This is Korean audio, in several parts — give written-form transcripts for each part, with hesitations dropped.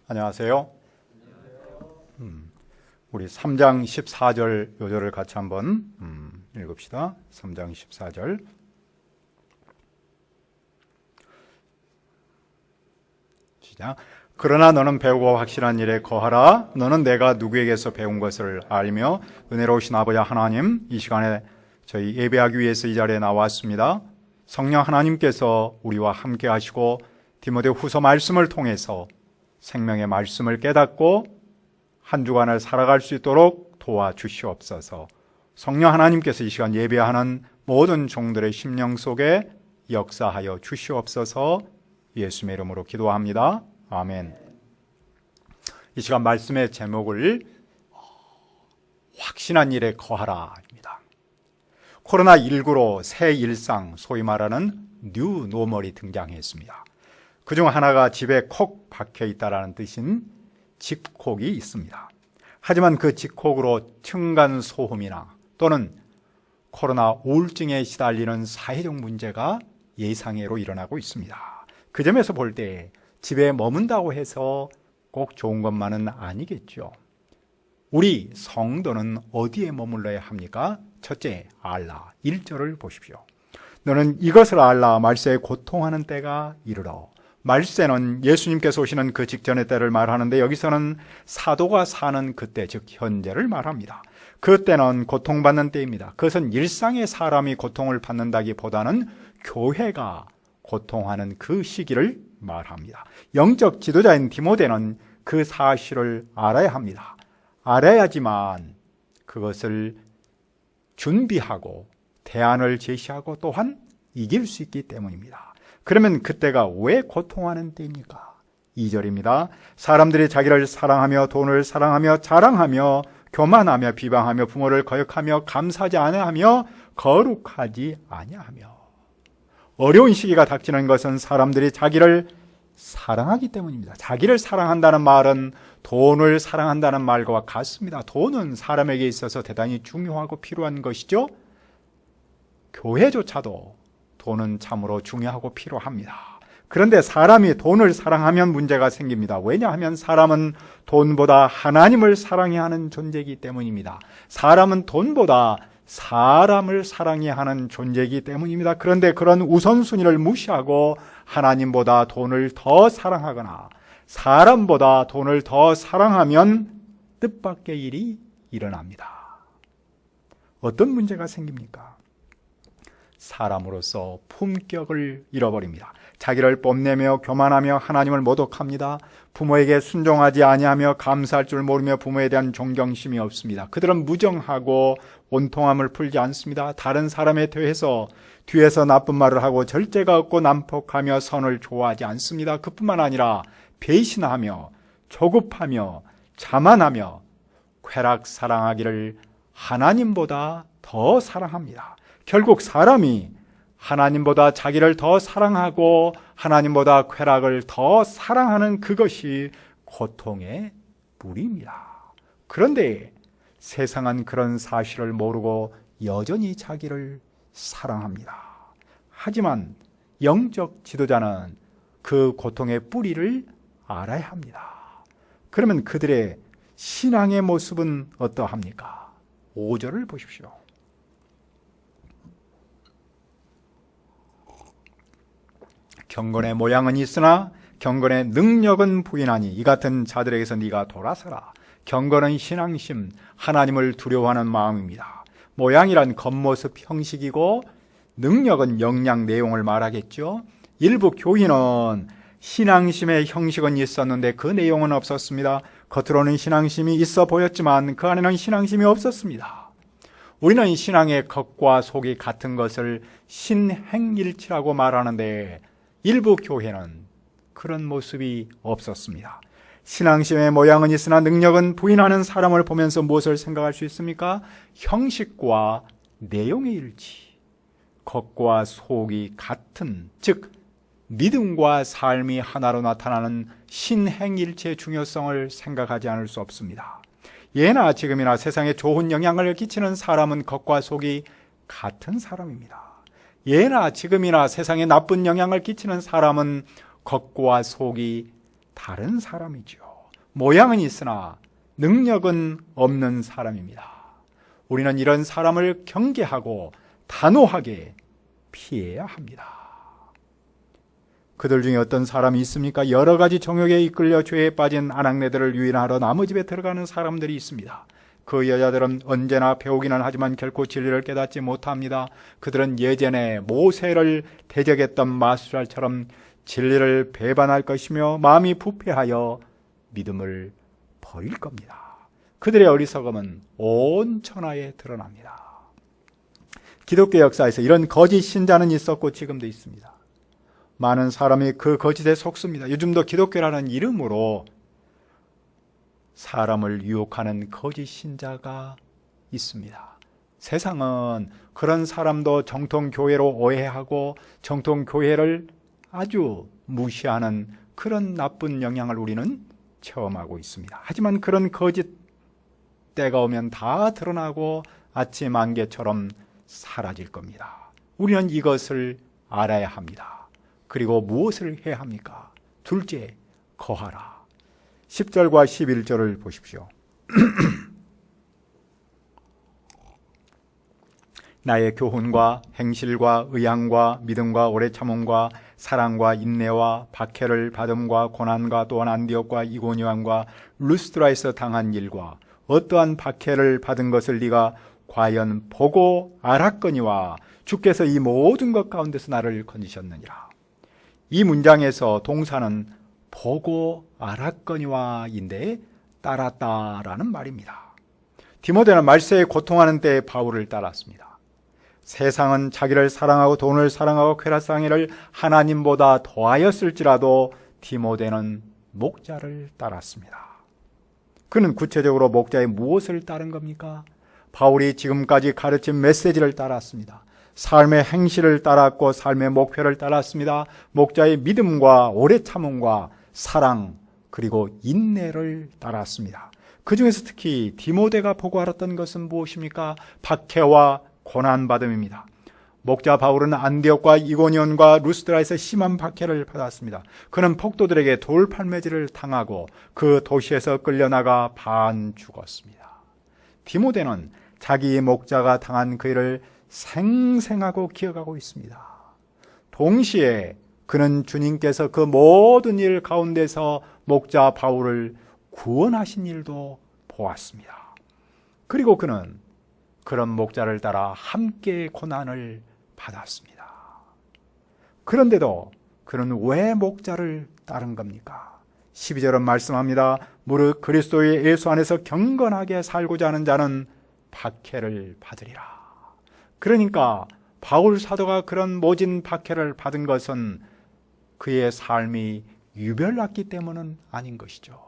안녕하세요. 우리 3장 14절 요절을 같이 한번 읽읍시다. 3장 14절. 시작. 그러나 너는 배우고 확실한 일에 거하라. 너는 내가 누구에게서 배운 것을 알며 은혜로우신 아버지 하나님, 이 시간에 저희 예배하기 위해서 이 자리에 나왔습니다. 성령 하나님께서 우리와 함께 하시고 디모데후서 말씀을 통해서 생명의 말씀을 깨닫고 한 주간을 살아갈 수 있도록 도와주시옵소서. 성령 하나님께서 이 시간 예배하는 모든 종들의 심령 속에 역사하여 주시옵소서. 예수님의 이름으로 기도합니다. 아멘. 이 시간 말씀의 제목을 확신한 일에 거하라입니다. 코로나19로 새 일상, 소위 말하는 뉴 노멀이 등장했습니다. 그중 하나가 집에 콕 박혀 있다라는 뜻인 집콕이 있습니다. 하지만 그 집콕으로 층간소음이나 또는 코로나 우울증에 시달리는 사회적 문제가 예상외로 일어나고 있습니다. 그 점에서 볼 때 집에 머문다고 해서 꼭 좋은 것만은 아니겠죠. 우리 성도는 어디에 머물러야 합니까? 첫째, 알라. 1절을 보십시오. 너는 이것을 알라. 말세에 고통하는 때가 이르러. 말세는 예수님께서 오시는 그 직전의 때를 말하는데 여기서는 사도가 사는 그때, 즉 현재를 말합니다. 그때는 고통받는 때입니다. 그것은 일상의 사람이 고통을 받는다기보다는 교회가 고통하는 그 시기를 말합니다. 영적 지도자인 디모데는 그 사실을 알아야 합니다. 알아야지만 그것을 준비하고 대안을 제시하고 또한 이길 수 있기 때문입니다. 그러면 그때가 왜 고통하는 때입니까? 2절입니다. 사람들이 자기를 사랑하며 돈을 사랑하며 자랑하며 교만하며 비방하며 부모를 거역하며 감사하지 아니하며 거룩하지 아니하며. 어려운 시기가 닥치는 것은 사람들이 자기를 사랑하기 때문입니다. 자기를 사랑한다는 말은 돈을 사랑한다는 말과 같습니다. 돈은 사람에게 있어서 대단히 중요하고 필요한 것이죠. 교회조차도 돈은 참으로 중요하고 필요합니다. 그런데 사람이 돈을 사랑하면 문제가 생깁니다. 왜냐하면 사람은 돈보다 하나님을 사랑해야 하는 존재이기 때문입니다. 사람은 돈보다 사람을 사랑해야 하는 존재이기 때문입니다. 그런데 그런 우선순위를 무시하고 하나님보다 돈을 더 사랑하거나 사람보다 돈을 더 사랑하면 뜻밖의 일이 일어납니다. 어떤 문제가 생깁니까? 사람으로서 품격을 잃어버립니다. 자기를 뽐내며 교만하며 하나님을 모독합니다. 부모에게 순종하지 아니하며 감사할 줄 모르며 부모에 대한 존경심이 없습니다. 그들은 무정하고 온통함을 풀지 않습니다. 다른 사람에 대해서 뒤에서 나쁜 말을 하고 절제가 없고 난폭하며 선을 좋아하지 않습니다. 그뿐만 아니라 배신하며 조급하며 자만하며 쾌락 사랑하기를 하나님보다 더 사랑합니다. 결국 사람이 하나님보다 자기를 더 사랑하고 하나님보다 쾌락을 더 사랑하는 그것이 고통의 뿌리입니다. 그런데 세상은 그런 사실을 모르고 여전히 자기를 사랑합니다. 하지만 영적 지도자는 그 고통의 뿌리를 알아야 합니다. 그러면 그들의 신앙의 모습은 어떠합니까? 5절을 보십시오. 경건의 모양은 있으나 경건의 능력은 부인하니 이 같은 자들에게서 네가 돌아서라. 경건은 신앙심, 하나님을 두려워하는 마음입니다. 모양이란 겉모습 형식이고 능력은 역량 내용을 말하겠죠. 일부 교인은 신앙심의 형식은 있었는데 그 내용은 없었습니다. 겉으로는 신앙심이 있어 보였지만 그 안에는 신앙심이 없었습니다. 우리는 신앙의 겉과 속이 같은 것을 신행일치라고 말하는데 일부 교회는 그런 모습이 없었습니다. 신앙심의 모양은 있으나 능력은 부인하는 사람을 보면서 무엇을 생각할 수 있습니까? 형식과 내용의 일치, 겉과 속이 같은, 즉 믿음과 삶이 하나로 나타나는 신행일체의 중요성을 생각하지 않을 수 없습니다. 예나 지금이나 세상에 좋은 영향을 끼치는 사람은 겉과 속이 같은 사람입니다. 예나 지금이나 세상에 나쁜 영향을 끼치는 사람은 겉과 속이 다른 사람이죠. 모양은 있으나 능력은 없는 사람입니다. 우리는 이런 사람을 경계하고 단호하게 피해야 합니다. 그들 중에 어떤 사람이 있습니까? 여러 가지 정욕에 이끌려 죄에 빠진 아낙네들을 유인하러 남의 집에 들어가는 사람들이 있습니다. 그 여자들은 언제나 배우기는 하지만 결코 진리를 깨닫지 못합니다. 그들은 예전에 모세를 대적했던 마술알처럼 진리를 배반할 것이며 마음이 부패하여 믿음을 버릴 겁니다. 그들의 어리석음은 온 천하에 드러납니다. 기독교 역사에서 이런 거짓 신자는 있었고 지금도 있습니다. 많은 사람이 그 거짓에 속습니다. 요즘도 기독교라는 이름으로 사람을 유혹하는 거짓 신자가 있습니다. 세상은 그런 사람도 정통교회로 오해하고 정통교회를 아주 무시하는 그런 나쁜 영향을 우리는 체험하고 있습니다. 하지만 그런 거짓 때가 오면 다 드러나고 아침 안개처럼 사라질 겁니다. 우리는 이것을 알아야 합니다. 그리고 무엇을 해야 합니까? 둘째, 거하라. 10절과 11절을 보십시오. 나의 교훈과 행실과 의향과 믿음과 오래 참음과 사랑과 인내와 박해를 받음과 고난과 또한 안디옥과 이고니온과 루스드라에서 당한 일과 어떠한 박해를 받은 것을 네가 과연 보고 알았거니와 주께서 이 모든 것 가운데서 나를 건지셨느니라. 이 문장에서 동사는 보고 알았거니와인데 따랐다라는 말입니다. 디모데는 말세에 고통하는 때에 바울을 따랐습니다. 세상은 자기를 사랑하고 돈을 사랑하고 쾌락상의를 하나님보다 더하였을지라도 디모데는 목자를 따랐습니다. 그는 구체적으로 목자의 무엇을 따른 겁니까? 바울이 지금까지 가르친 메시지를 따랐습니다. 삶의 행실을 따랐고 삶의 목표를 따랐습니다. 목자의 믿음과 오래 참음과 사랑 그리고 인내를 따랐습니다. 그 중에서 특히 디모데가 보고 알았던 것은 무엇입니까? 박해와 고난받음입니다. 목자 바울은 안디옥과 이고니온과 루스드라에서 심한 박해를 받았습니다. 그는 폭도들에게 돌팔매질을 당하고 그 도시에서 끌려나가 반 죽었습니다. 디모데는 자기 목자가 당한 그 일을 생생하고 기억하고 있습니다. 동시에 그는 주님께서 그 모든 일 가운데서 목자 바울을 구원하신 일도 보았습니다. 그리고 그는 그런 목자를 따라 함께 고난을 받았습니다. 그런데도 그는 왜 목자를 따른 겁니까? 12절은 말씀합니다. 무릇 그리스도의 예수 안에서 경건하게 살고자 하는 자는 박해를 받으리라. 그러니까 바울 사도가 그런 모진 박해를 받은 것은 그의 삶이 유별났기 때문은 아닌 것이죠.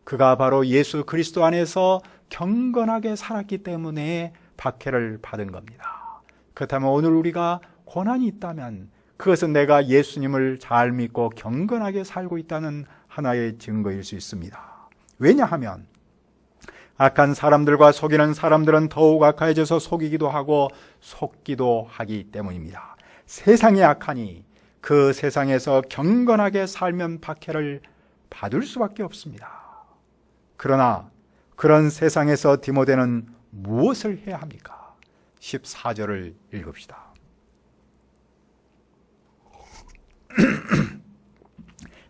그가 바로 예수 그리스도 안에서 경건하게 살았기 때문에 박해를 받은 겁니다. 그렇다면 오늘 우리가 고난이 있다면 그것은 내가 예수님을 잘 믿고 경건하게 살고 있다는 하나의 증거일 수 있습니다. 왜냐하면 악한 사람들과 속이는 사람들은 더욱 악해져서 속이기도 하고 속기도 하기 때문입니다. 세상이 악하니 그 세상에서 경건하게 살면 박해를 받을 수밖에 없습니다. 그러나 그런 세상에서 디모데는 무엇을 해야 합니까? 14절을 읽읍시다.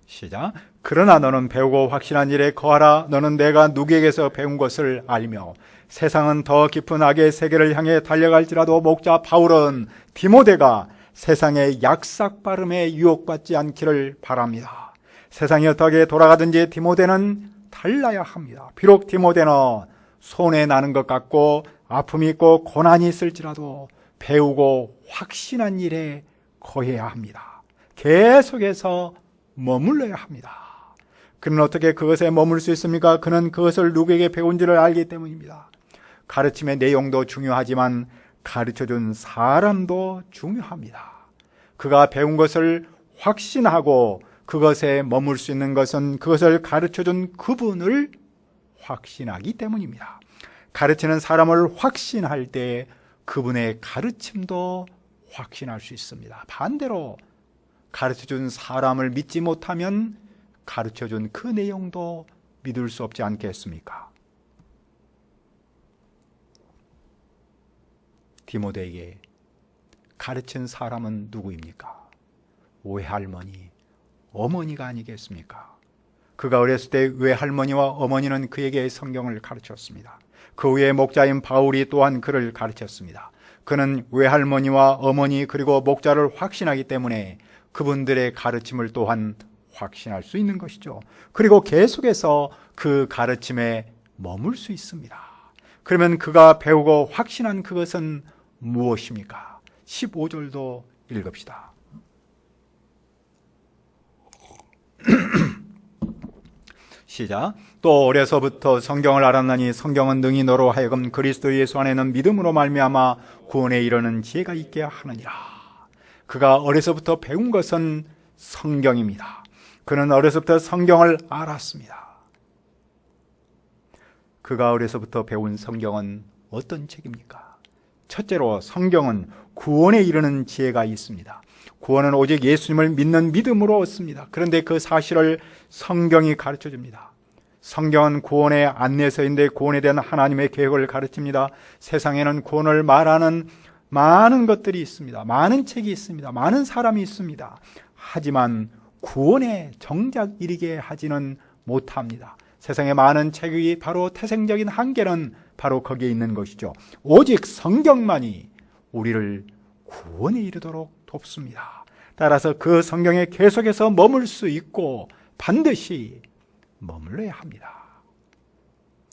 시작. 그러나 너는 배우고 확신한 일에 거하라. 너는 내가 누구에게서 배운 것을 알며 세상은 더 깊은 악의 세계를 향해 달려갈지라도 목자 바울은 디모데가 세상의 약삭빠름에 유혹받지 않기를 바랍니다. 세상이 어떻게 돌아가든지 디모데는 달라야 합니다. 비록 디모데는 손해 나는 것 같고 아픔이 있고 고난이 있을지라도 배우고 확신한 일에 거해야 합니다. 계속해서 머물러야 합니다. 그는 어떻게 그것에 머물 수 있습니까? 그는 그것을 누구에게 배운지를 알기 때문입니다. 가르침의 내용도 중요하지만 가르쳐준 사람도 중요합니다. 그가 배운 것을 확신하고 그것에 머물 수 있는 것은 그것을 가르쳐준 그분을 확신하기 때문입니다. 가르치는 사람을 확신할 때 그분의 가르침도 확신할 수 있습니다. 반대로 가르쳐준 사람을 믿지 못하면 가르쳐준 그 내용도 믿을 수 없지 않겠습니까? 디모데에게 가르친 사람은 누구입니까? 외할머니, 어머니가 아니겠습니까? 그가 어렸을 때 외할머니와 어머니는 그에게 성경을 가르쳤습니다. 그 후에 목자인 바울이 또한 그를 가르쳤습니다. 그는 외할머니와 어머니 그리고 목자를 확신하기 때문에 그분들의 가르침을 또한 확신할 수 있는 것이죠. 그리고 계속해서 그 가르침에 머물 수 있습니다. 그러면 그가 배우고 확신한 그것은 무엇입니까? 15절도 읽읍시다. 시작. 또 어려서부터 성경을 알았나니 성경은 능히 너로 하여금 그리스도 예수 안에는 믿음으로 말미암아 구원에 이르는 지혜가 있게 하느니라. 그가 어려서부터 배운 것은 성경입니다. 그는 어려서부터 성경을 알았습니다. 그가 어려서부터 배운 성경은 어떤 책입니까? 첫째로 성경은 구원에 이르는 지혜가 있습니다. 구원은 오직 예수님을 믿는 믿음으로 얻습니다. 그런데 그 사실을 성경이 가르쳐 줍니다. 성경은 구원의 안내서인데 구원에 대한 하나님의 계획을 가르칩니다. 세상에는 구원을 말하는 많은 것들이 있습니다. 많은 책이 있습니다. 많은 사람이 있습니다. 하지만 구원에 정작 이르게 하지는 못합니다. 세상에 많은 책이 바로 태생적인 한계는 바로 거기에 있는 것이죠. 오직 성경만이 우리를 구원에 이르도록 돕습니다. 따라서 그 성경에 계속해서 머물 수 있고 반드시 머물러야 합니다.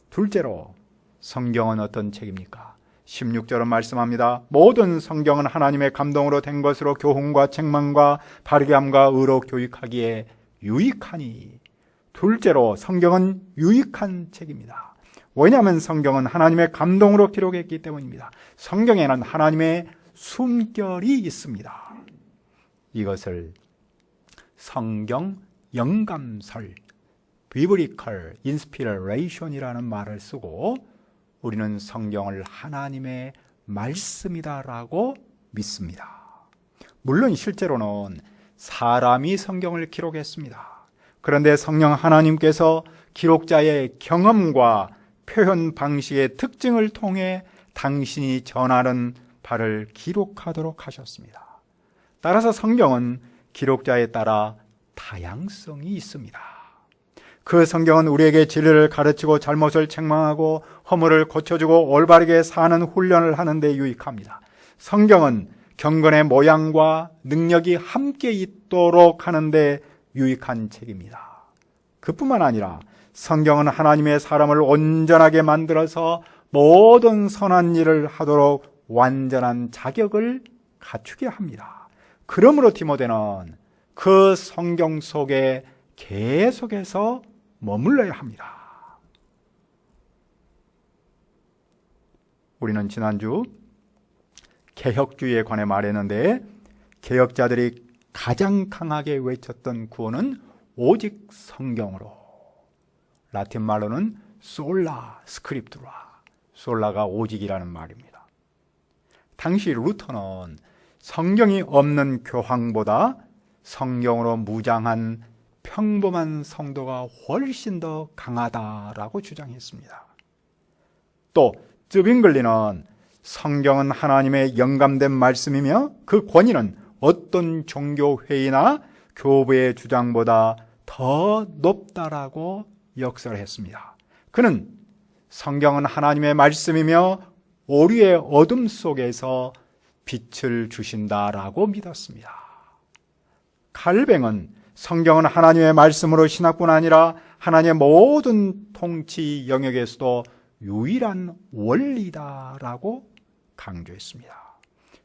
둘째로 성경은 어떤 책입니까? 16절은 말씀합니다. 모든 성경은 하나님의 감동으로 된 것으로 교훈과 책망과 바르게 함과 의로 교육하기에 유익하니. 둘째로 성경은 유익한 책입니다. 왜냐하면 성경은 하나님의 감동으로 기록했기 때문입니다. 성경에는 하나님의 숨결이 있습니다. 이것을 성경 영감설, Biblical Inspiration이라는 말을 쓰고 우리는 성경을 하나님의 말씀이다라고 믿습니다. 물론 실제로는 사람이 성경을 기록했습니다. 그런데 성령 하나님께서 기록자의 경험과 표현 방식의 특징을 통해 당신이 전하는 바를 기록하도록 하셨습니다. 따라서 성경은 기록자에 따라 다양성이 있습니다. 그 성경은 우리에게 진리를 가르치고 잘못을 책망하고 허물을 고쳐주고 올바르게 사는 훈련을 하는 데 유익합니다. 성경은 경건의 모양과 능력이 함께 있도록 하는 데 유익한 책입니다. 그뿐만 아니라 성경은 하나님의 사람을 온전하게 만들어서 모든 선한 일을 하도록 완전한 자격을 갖추게 합니다. 그러므로 디모데는 그 성경 속에 계속해서 머물러야 합니다. 우리는 지난주 개혁주의에 관해 말했는데 개혁자들이 가장 강하게 외쳤던 구원은 오직 성경으로, 라틴 말로는 솔라 스크립투라, 솔라가 오직이라는 말입니다. 당시 루터는 성경이 없는 교황보다 성경으로 무장한 평범한 성도가 훨씬 더 강하다라고 주장했습니다. 또 쯔빙글리는 성경은 하나님의 영감된 말씀이며 그 권위는 어떤 종교회의나 교부의 주장보다 더 높다라고 역설했습니다. 그는 성경은 하나님의 말씀이며 오류의 어둠 속에서 빛을 주신다라고 믿었습니다. 칼뱅은 성경은 하나님의 말씀으로 신학뿐 아니라 하나님의 모든 통치 영역에서도 유일한 원리다라고 강조했습니다.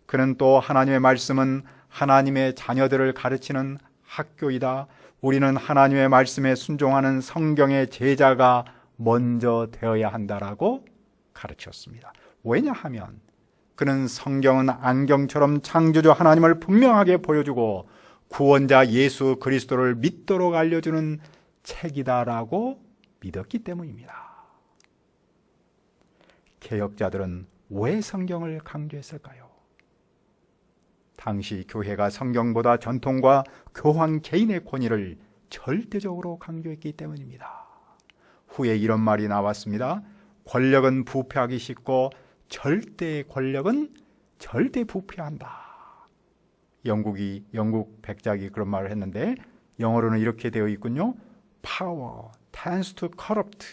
그는 또 하나님의 말씀은 하나님의 자녀들을 가르치는 학교이다. 우리는 하나님의 말씀에 순종하는 성경의 제자가 먼저 되어야 한다라고 가르쳤습니다. 왜냐하면 그는 성경은 안경처럼 창조주 하나님을 분명하게 보여주고 구원자 예수 그리스도를 믿도록 알려주는 책이다라고 믿었기 때문입니다. 개혁자들은 왜 성경을 강조했을까요? 당시 교회가 성경보다 전통과 교황 개인의 권위를 절대적으로 강조했기 때문입니다. 후에 이런 말이 나왔습니다. 권력은 부패하기 쉽고 절대 권력은 절대 부패한다. 영국 백작이 그런 말을 했는데 영어로는 이렇게 되어 있군요. Power tends to corrupt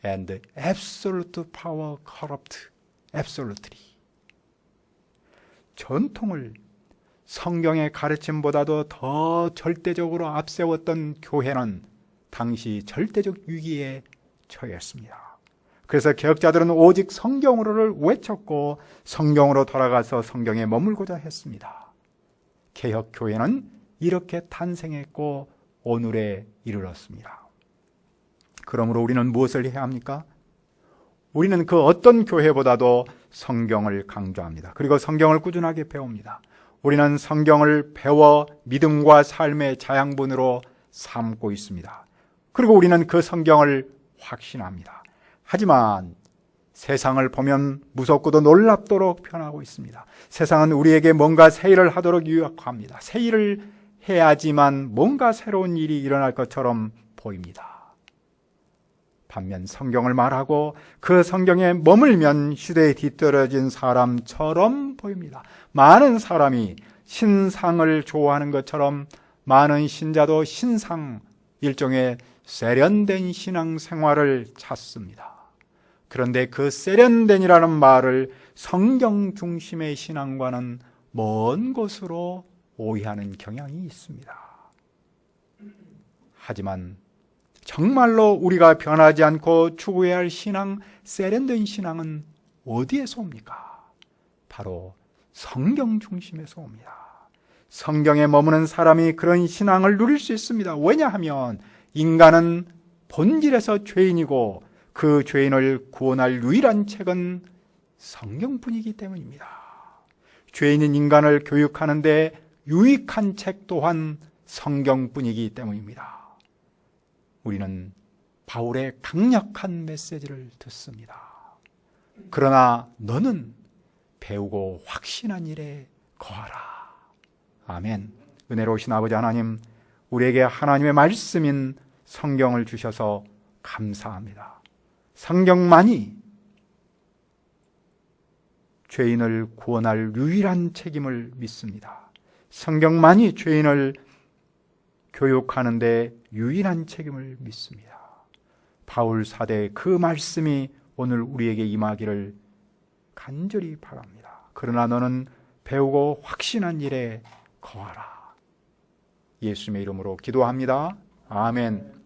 and absolute power corrupt absolutely. 전통을 성경의 가르침보다도 더 절대적으로 앞세웠던 교회는 당시 절대적 위기에 처했습니다. 그래서 개혁자들은 오직 성경으로를 외쳤고 성경으로 돌아가서 성경에 머물고자 했습니다. 개혁교회는 이렇게 탄생했고 오늘에 이르렀습니다. 그러므로 우리는 무엇을 해야 합니까? 우리는 그 어떤 교회보다도 성경을 강조합니다. 그리고 성경을 꾸준하게 배웁니다. 우리는 성경을 배워 믿음과 삶의 자양분으로 삼고 있습니다. 그리고 우리는 그 성경을 확신합니다. 하지만 세상을 보면 무섭고도 놀랍도록 변하고 있습니다. 세상은 우리에게 뭔가 새 일을 하도록 유혹합니다. 새 일을 해야지만 뭔가 새로운 일이 일어날 것처럼 보입니다. 반면 성경을 말하고 그 성경에 머물면 시대에 뒤떨어진 사람처럼 보입니다. 많은 사람이 신상을 좋아하는 것처럼 많은 신자도 신상, 일종의 세련된 신앙생활을 찾습니다. 그런데 그 세련된이라는 말을 성경 중심의 신앙과는 먼 곳으로 오해하는 경향이 있습니다. 하지만 정말로 우리가 변하지 않고 추구해야 할 신앙, 세련된 신앙은 어디에서 옵니까? 바로 성경 중심에서 옵니다. 성경에 머무는 사람이 그런 신앙을 누릴 수 있습니다. 왜냐하면 인간은 본질에서 죄인이고 그 죄인을 구원할 유일한 책은 성경뿐이기 때문입니다. 죄인인 인간을 교육하는데 유익한 책 또한 성경뿐이기 때문입니다. 우리는 바울의 강력한 메시지를 듣습니다. 그러나 너는 배우고 확신한 일에 거하라. 아멘. 은혜로우신 아버지 하나님, 우리에게 하나님의 말씀인 성경을 주셔서 감사합니다. 성경만이 죄인을 구원할 유일한 책임을 믿습니다. 성경만이 죄인을 교육하는 데 유일한 책임을 믿습니다. 바울 사대의 그 말씀이 오늘 우리에게 임하기를 간절히 바랍니다. 그러나 너는 배우고 확신한 일에 거하라. 예수님의 이름으로 기도합니다. 아멘.